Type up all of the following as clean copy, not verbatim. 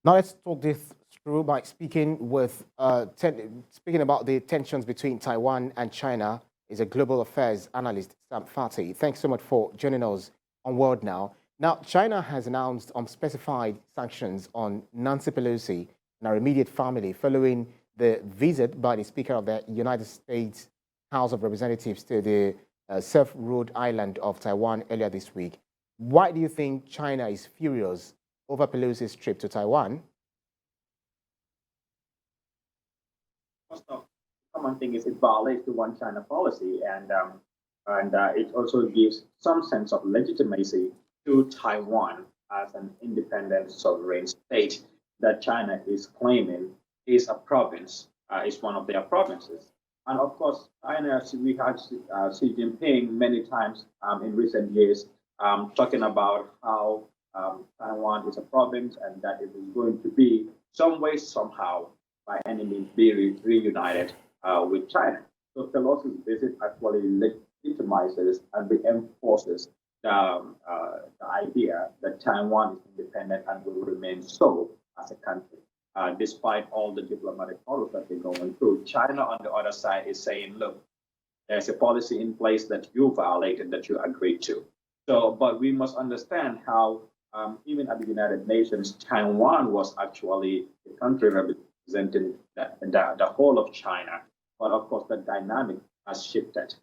Now let's talk this through by speaking about the tensions between Taiwan and China. Is a global affairs analyst, Sam Fati. Thanks so much for joining us on World Now. Now, China has announced unspecified sanctions on Nancy Pelosi and her immediate family following the visit by the Speaker of the United States House of Representatives to the self-ruled island of Taiwan earlier this week. Why do you think China is furious over Pelosi's trip to Taiwan? First off, the common thing is it violates the one China policy, and it also gives some sense of legitimacy to Taiwan as an independent sovereign state that China is claiming is a province, is one of their provinces. And of course, China, we had Xi Jinping many times in recent years talking about how Taiwan is a province and that it is going to be some way, somehow, by any means, be reunited with China. So Pelosi's visit actually legitimizes and reinforces the idea that Taiwan is independent and will remain so as a country. Despite all the diplomatic hurdles that they're going through, China on the other side is saying, look, there's a policy in place that you violated, that you agreed to. So, but we must understand how even at the United Nations, Taiwan was actually a country representing the whole of China. But of course, the dynamic has shifted.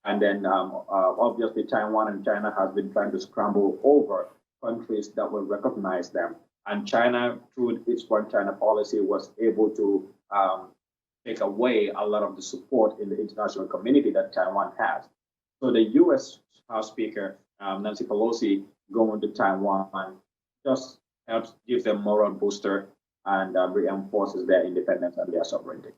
And then obviously, Taiwan and China has been trying to scramble over countries that will recognize them. And China, through its one China policy, was able to take away a lot of the support in the international community that Taiwan has. So the U.S. House Speaker, Nancy Pelosi, going to Taiwan just helps give them moral booster and reinforces their independence and their sovereignty.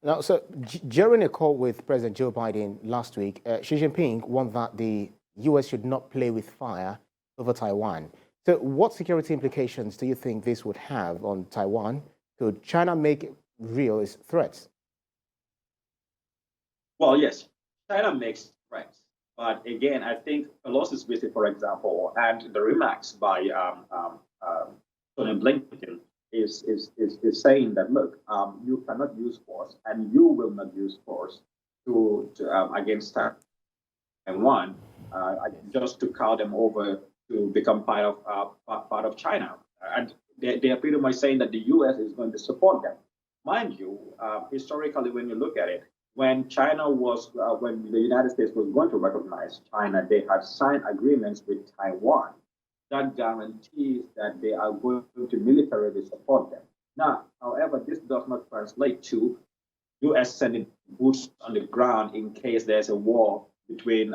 Now, so during a call with President Joe Biden last week, Xi Jinping warned that the U.S. should not play with fire over Taiwan. So what security implications do you think this would have on Taiwan? Could China make real its threats? Well, yes, China makes threats. But again, I think Pelosi's visit, for example, and the remarks by Tony Blinken is saying that, look, you cannot use force and you will not use force to against Taiwan just to call them over to become part of China. And they are pretty much saying that the U.S. is going to support them. Mind you, historically, when you look at it, when China was, when the United States was going to recognize China, they had signed agreements with Taiwan that guarantees that they are going to militarily support them. Now, however, this does not translate to U.S. sending boots on the ground in case there's a war between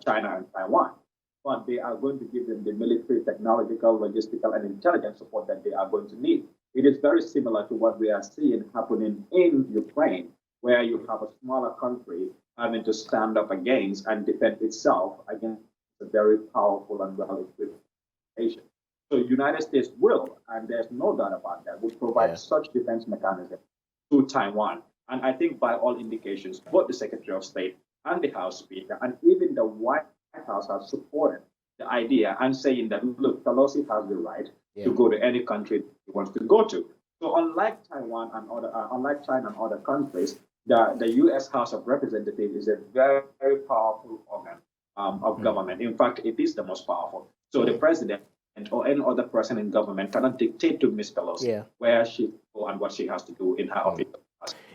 China and Taiwan. But they are going to give them the military, technological, logistical, and intelligence support that they are going to need. It is very similar to what we are seeing happening in Ukraine, where you have a smaller country having to stand up against and defend itself against a very powerful and well-equipped nation. So the United States will, and there's no doubt about that, will provide such defense mechanism to Taiwan. And I think by all indications, both the Secretary of State and the House Speaker and even the White House have supported the idea and saying that, look, Pelosi has the right to go to any country he wants to go to. So unlike Taiwan and unlike China and other countries, the U.S. House of Representatives is a very, very powerful organ of government. In fact, it is the most powerful. So the president or any other person in government cannot dictate to Ms. Pelosi where she go and what she has to do in her office.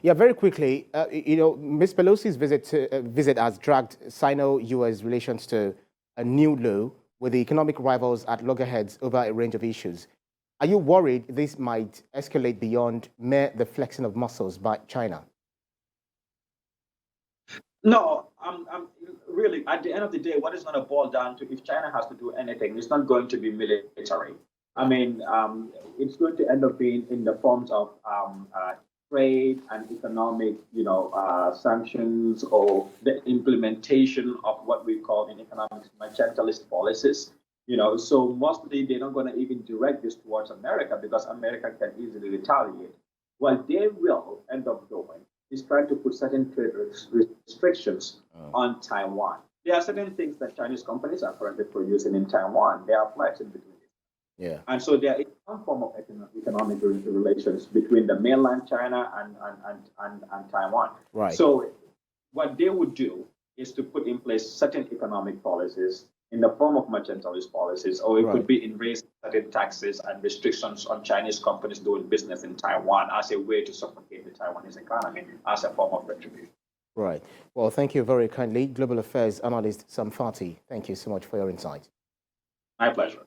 Yeah, very quickly, Ms. Pelosi's visit has dragged Sino-U.S. relations to a new low with the economic rivals at loggerheads over a range of issues. Are you worried this might escalate beyond the flexing of muscles by China? No, I'm really, at the end of the day, what it's going to boil down to, if China has to do anything, it's not going to be military. I mean, it's going to end up being in the forms of trade and economic, sanctions, or the implementation of what we call in economics mercantilist policies. So mostly they're not going to even direct this towards America because America can easily retaliate. What they will end up doing is trying to put certain trade restrictions on Taiwan. There are certain things that Chinese companies are currently producing in Taiwan. There are flags in between. Yeah. And so there is some form of economic relations between the mainland China and Taiwan. Right. So what they would do is to put in place certain economic policies in the form of mercantilist policies, or it Right. could be in raising certain taxes and restrictions on Chinese companies doing business in Taiwan as a way to suffocate the Taiwanese economy as a form of retribution. Right. Well, thank you very kindly, Global Affairs Analyst Sam Fati. Thank you so much for your insight. My pleasure.